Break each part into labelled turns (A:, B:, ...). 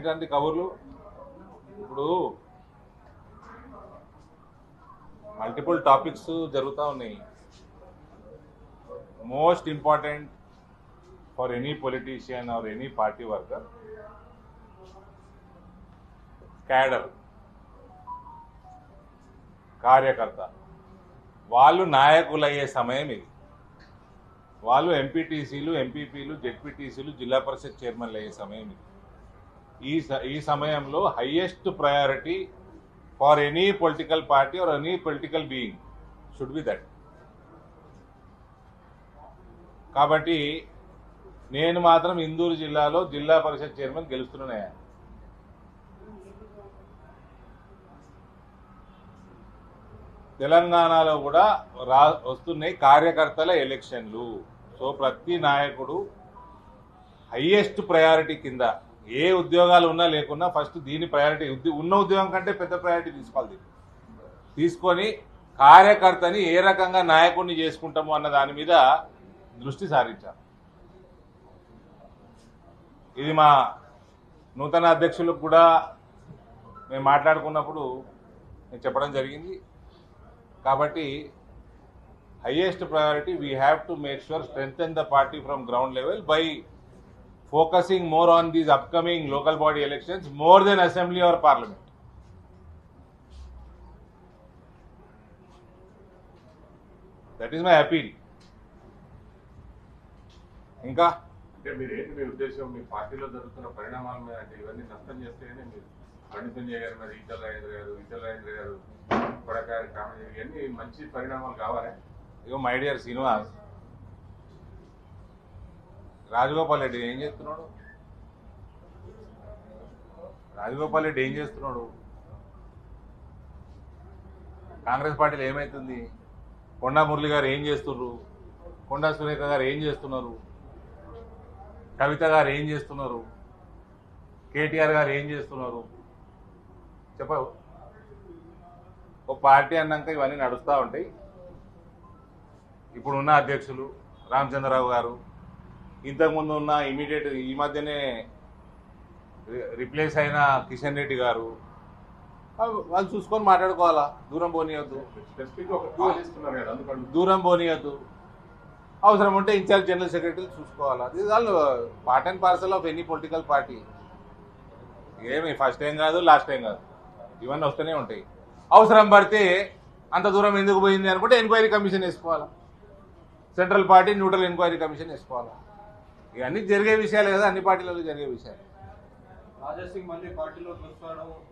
A: ఏంటంటే కబుర్లు ఇప్పుడు మల్టిపుల్ టాపిక్స్ జరుగుతూ ఉన్నాయి. Most important for any politician or any party worker cadre, కార్యకర్త, వాళ్ళు నాయకులయ్యే సమయం ఇది. వాళ్ళు ఎంపీటీసీలు, ఎంపీపీలు, జెడ్పీటీసీలు, జిల్లా పరిషత్ చైర్మన్లు అయ్యే సమయం ఇది. ఈ సమయంలో highest priority for any political party or any political being should be that. కాబట్టి నేను మాత్రం ఇందూరు జిల్లాలో జిల్లా పరిషత్ చైర్మన్ గెలుస్తున్నాయా. తెలంగాణలో కూడా వస్తున్నాయి కార్యకర్తల ఎలక్షన్లు. సో ప్రతి నాయకుడు హైయెస్ట్ ప్రయారిటీ కింద ఏ ఉద్యోగాలు ఉన్నా లేకున్నా ఫస్ట్ దీని ప్రయారిటీ, ఉన్న ఉద్యోగం కంటే పెద్ద ప్రయారిటీ తీసుకోవాలి. తీసుకొని కార్యకర్తని ఏ రకంగా నాయకుడిని చేసుకుంటాము అన్న దాని మీద దృష్టి సారించాలి. ఇది మా నూతన అధ్యక్షులకు కూడా మేము మాట్లాడుకున్నప్పుడు నేను చెప్పడం జరిగింది. కాబట్టి highest priority we have to make sure strengthen the party from ground level by focusing more on these upcoming local body elections more than assembly or parliament. That is my appeal. ఇంకా
B: అంటే మీరు ఏంటి మీ ఉద్దేశం, మీ పార్టీలో జరుగుతున్న పరిణామాల మీద? అంటే ఇవన్నీ నష్టం చేస్తేనే మీరు బండి సంజయ్ గారు, మరి ఈటల రాజేంద్ర గారు కొడకారి కామెంట్, ఇవన్నీ మంచి పరిణామాలు కావాలి.
A: ఇగో మై డియర్ శ్రీనివాస్, రాజగోపాల్ రెడ్డి ఏం చేస్తున్నాడు? రాజగోపాల్ రెడ్డి ఏం చేస్తున్నాడు? కాంగ్రెస్ పార్టీలో ఏమవుతుంది? కొండా మురళి గారు ఏం చేస్తున్నారు? కొండా సురేఖ గారు ఏం చేస్తున్నారు? కవిత గారు ఏం చేస్తున్నారు? కేటీఆర్ గారు ఏం చేస్తున్నారు? చెప్పవు. ఒక పార్టీ అన్నాక ఇవన్నీ నడుస్తూ ఉంటాయి. ఇప్పుడున్న అధ్యక్షులు రామచంద్రరావు గారు, ఇంతకుముందు ఉన్న ఇమీడియట్ ఈ మధ్యనే రిప్లేస్ అయిన కిషన్ రెడ్డి గారు, వాళ్ళు చూసుకొని మాట్లాడుకోవాలా. దూరం పోనీయద్దు, దూరం పోనీయద్దు. అవసరం ఉంటే ఇన్ఛార్జ్ జనరల్ సెక్రటరీలు చూసుకోవాలా. This all part and parcel of any political party. ఏమి ఫస్ట్ టైం కాదు, లాస్ట్ టైం కాదు, ఇవన్నీ వస్తూనే ఉంటాయి. అవసరం పడితే అంత దూరం ఎందుకు పోయింది అనుకుంటే ఎంక్వైరీ కమిషన్ వేసుకోవాలా. Central party neutral enquiry commission వేసుకోవాలా. ఇవన్నీ జరిగే విషయాలే కదా, అన్ని పార్టీలలో జరిగే విషయాలు.
C: రాజాసింగ్ మళ్ళీ పార్టీలోకి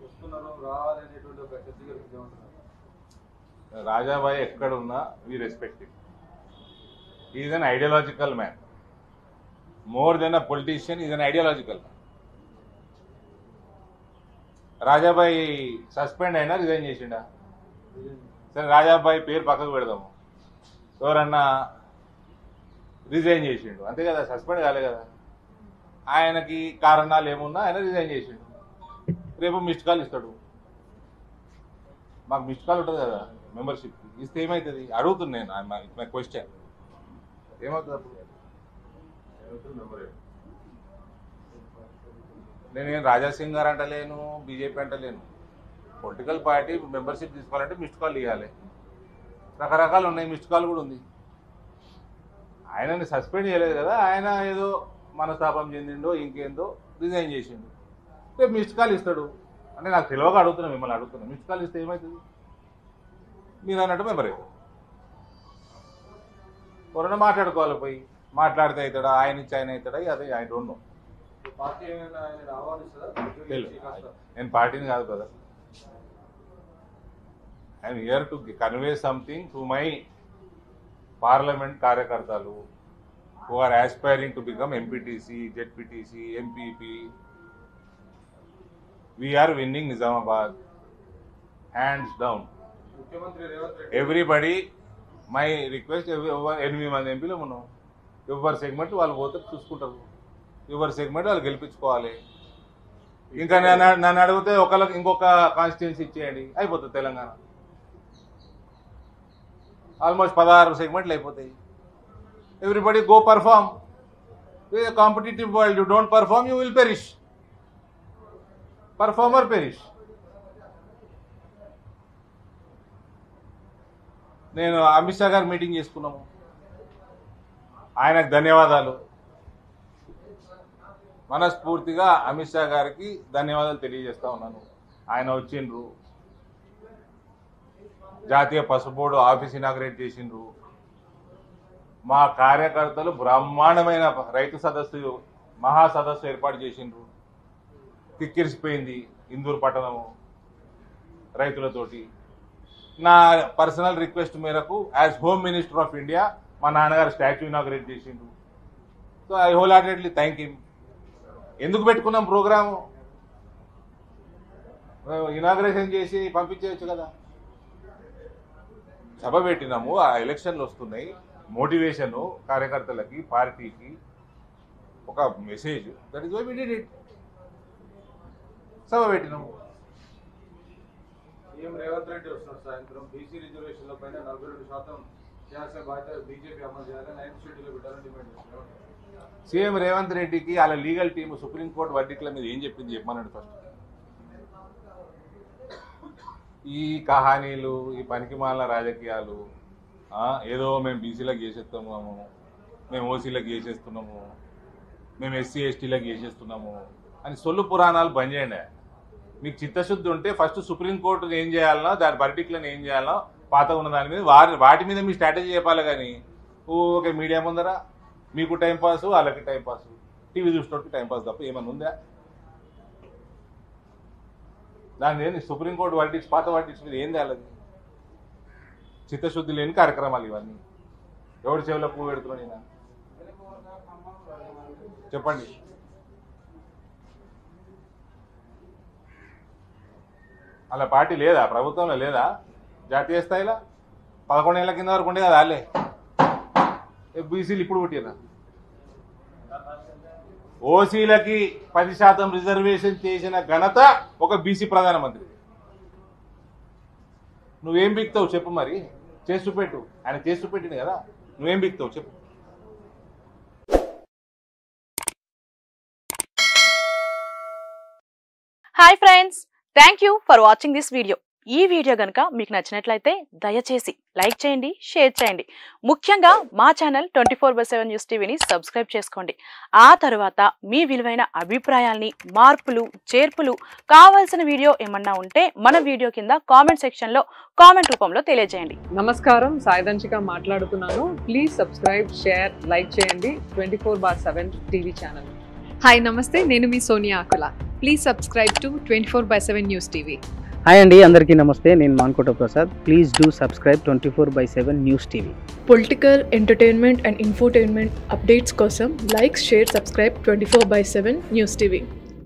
C: వస్తున్నారు రావాలనేటువంటి ఒక చర్చ.
A: రాజాబాయి ఎక్కడున్నా we respect him. He is an ideological man. More than a politician, he is an ideological man. రాజాబాయి suspend అయినా రిజైన్ చేసిండా? సరే రాజాబాయి పేరు పక్కకు పెడదాము. ఎవరన్నా రిజైన్ చేసిండు అంతే కదా, సస్పెండ్ కాలే కదా. ఆయనకి కారణాలు ఏమున్నా ఆయన రిజైన్ చేసిండు. రేపు మిస్డ్ కాల్ ఇస్తాడు. మాకు మిస్డ్ కాల్ ఉంటుంది కదా మెంబర్షిప్, ఇస్తే ఏమవుతుంది అడుగుతున్నాను. మై క్వశ్చన్ ఏమవుతుంది అప్పుడు? నేనేం రాజాసింగ్ గారు అంటలేను, బీజేపీ అంటలేను. పొలిటికల్ పార్టీ మెంబర్షిప్ తీసుకోవాలంటే మిస్డ్ కాల్ ఇవ్వాలి. రకరకాలు ఉన్నాయి, మిస్డ్ కాల్ కూడా ఉంది. ఆయనని సస్పెండ్ చేయలేదు కదా, ఆయన ఏదో మనస్తాపం చెందిండో ఇంకేందో రిజైన్ చేసిండు. రేపు మిస్డ్ కాల్ ఇస్తాడు అంటే నాకు తెలియక అడుగుతున్నా, మిమ్మల్ని అడుగుతున్నా. మిస్డ్ కాల్ ఇస్తే ఏమవుతుంది? మీరు అన్నట్టు మెంబర్ అవుతుంది. ఎవరైనా మాట్లాడుకోవాలి, పోయి మాట్లాడితే అవుతాడా, ఆయన ఇచ్చి ఆయన అవుతాడా, అదే ఐ డోంట్ నో. నేను పార్టీని కాదు కదా, I'm here to convey something to my parliament కార్యకర్తలు who are aspiring to become MPTC, ZPTC, MPP. We're winning Nizamabad hands down. Everybody my request, 8 మంది ఎంపీలు మనం, ఎవరి సెగ్మెంట్ వాళ్ళు పోతే చూసుకుంటారు. ఎవరి సెగ్మెంట్ వాళ్ళు గెలిపించుకోవాలి. ఇంకా నన్ను అడిగితే ఒకళ్ళకి ఇంకొక కాన్స్టిట్యున్సీ ఇచ్చేయండి, అయిపోతుంది తెలంగాణ. ఆల్మోస్ట్ 16 సెగ్మెంట్లు అయిపోతాయి. Everybody go perform. Competitive world, you don't perform, you will perish. Performer perish. నేను అమిత్ షా గారు మీటింగ్ చేసుకున్నాము, ఆయనకు ధన్యవాదాలు. మనస్ఫూర్తిగా అమిత్ షా గారికి ధన్యవాదాలు తెలియజేస్తా ఉన్నాను. ఆయన వచ్చిండ్రు, జాతీయ పసుపు బోర్డు ఆఫీస్ ఇనాగ్రేట్ చేసిండ్రు. మా కార్యకర్తలు బ్రహ్మాండమైన రైతు సదస్సు, మహా సదస్సు ఏర్పాటు చేసిండ్రు. కిక్కిరిసిపోయింది ఇందూరు పట్టణము రైతులతోటి. నా పర్సనల్ రిక్వెస్ట్ మేరకు as home minister of India మా నాన్నగారు స్టాచ్యూ ఇనాగ్రేట్ చేసిండ్రు. So I whole heartedly thank him. ఎందుకు పెట్టుకున్నాం ప్రోగ్రాము? ఇనాగ్రేషన్ చేసి పంపించేయచ్చు కదా. సభ పెట్టినాము, ఆ ఎలక్షన్లు వస్తున్నాయి, మోటివేషను కార్యకర్తలకి, పార్టీకి ఒక message. That is why we did it. సభ పెట్టినాము.
C: సీఎం రేవంత్ రెడ్డి వస్తున్నారు సాయంత్రం. బీసీ రిజర్వేషన్ల పైన 42% చేయాల్సిన బాధ్యత బీజేపీ అమలు చేయాలని 9th షెడ్యూల్ పెట్టాలని డిమాండ్ చేస్తున్నారు.
A: సీఎం రేవంత్ రెడ్డికి వాళ్ళ లీగల్ టీము సుప్రీంకోర్టు వర్డిక్ల మీద ఏం చెప్పింది చెప్పమన్నాడు ఫస్ట్. ఈ కహానీలు, ఈ పనికిమాలిన రాజకీయాలు, ఏదో మేము బీసీలకు చేసేస్తున్నాము, మేము ఓసీలకు చేసేస్తున్నాము, మేము ఎస్సీ ఎస్టీలకు చేసేస్తున్నాము అని సొల్లు పురాణాలు బంద్ చేయండి. మీకు చిత్తశుద్ధి ఉంటే ఫస్ట్ సుప్రీంకోర్టుని ఏం చేయాలనో, దాని వర్డిక్లను ఏం చేయాలనో, పాత ఉన్న దాని మీద వాటి మీద మీ స్ట్రాటజీ చెప్పాలి. కానీ ఓకే మీడియా ముందర మీకు టైంపాస్, వాళ్ళకి టైంపాస్, టీవీ చూసినోడికి టైంపాస్ తప్ప ఏమన్నా ఉందా? దాని ఏంది సుప్రీంకోర్టు వర్డిక్స్, పాత వర్డిక్స్ మీద ఏం తేలది? చిత్తశుద్ధి లేని కార్యక్రమాలు ఇవన్నీ. ఎవరి చెవిలో పువ్వు పెడుతున్నాను నేను? చెప్పండి. అలా పార్టీ లేదా ప్రభుత్వంలో? లేదా జాతీయ స్థాయిలో? 11 ఏళ్ల కింద వరకు ఉండే కదా వాళ్ళే. బీసీలు ఇప్పుడు పుట్టిరా. ఓసీలకి 10% రిజర్వేషన్ చేసిన ఘనత ఒక బీసీ ప్రధానమంత్రి. నువ్వేం బిక్తావు చెప్పు, మరి చేసి చూపెట్టు. ఆయన చేసి చూపెట్టింది కదా, నువ్వేం బిక్తావు చెప్పు.
D: Hi friends, thank you for watching this video. ఈ వీడియో కనుక మీకు నచ్చినట్లయితే దయచేసి లైక్ చేయండి, షేర్ చేయండి. ముఖ్యంగా మా ఛానల్ 24/7 న్యూస్ టీవీని సబ్స్క్రైబ్ చేసుకోండి. ఆ తర్వాత మీ విలువైన అభిప్రాయాల్ని, మార్పులు, చేర్పులు, కావాల్సిన వీడియో ఏమన్నా ఉంటే మన వీడియో కింద కామెంట్ సెక్షన్లో కామెంట్ రూపంలో తెలియజేయండి.
E: నమస్కారం, సాయిదంచిక మాట్లాడుతున్నాను. ప్లీజ్ సబ్స్క్రైబ్, షేర్, లైక్ చేయండి 24/7 టీవీ ఛానల్.
F: హాయ్ నమస్తే, నేను మీ Sonia Akula. Please subscribe to 24/7 news TV.
G: Hi అండి, అందరికీ నమస్తే. నేను Mankota Prasad. Please do subscribe 24/7 news TV.
H: Political, entertainment and infotainment updates కోసం like, share, subscribe 24/7 news TV.